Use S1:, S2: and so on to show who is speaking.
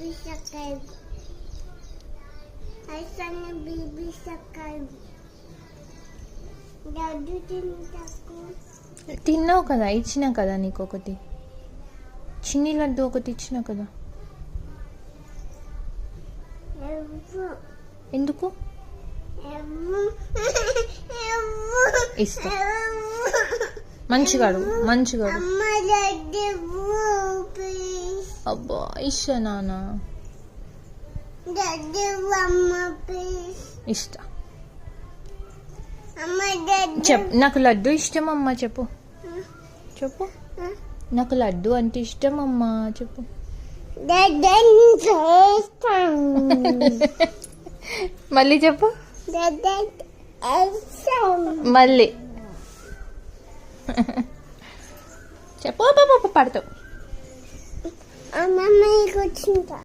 S1: baby sakay. Asan na baby sakay? Dadu tinitaku.
S2: తిన్నావు కదా, ఇచ్చినా కదా నీకు ఒకటి. చిన్ని లడ్డు ఒకటి ఇచ్చినా కదా. ఎందుకు ఇస్తా? మంచిగా అడుగు, మంచిగా అడుగు. అబ్బా ఇష్టా నాన్న, ఇష్టా. చెప్పు, నాకు లడ్డు ఇష్టం అమ్మా. చెప్పు చెప్పు, నాకు లడ్డు అంటే ఇష్టం అమ్మా. చెప్పు. మళ్ళీ చెప్పు, మళ్ళీ చెప్పు. పాప పడతావు.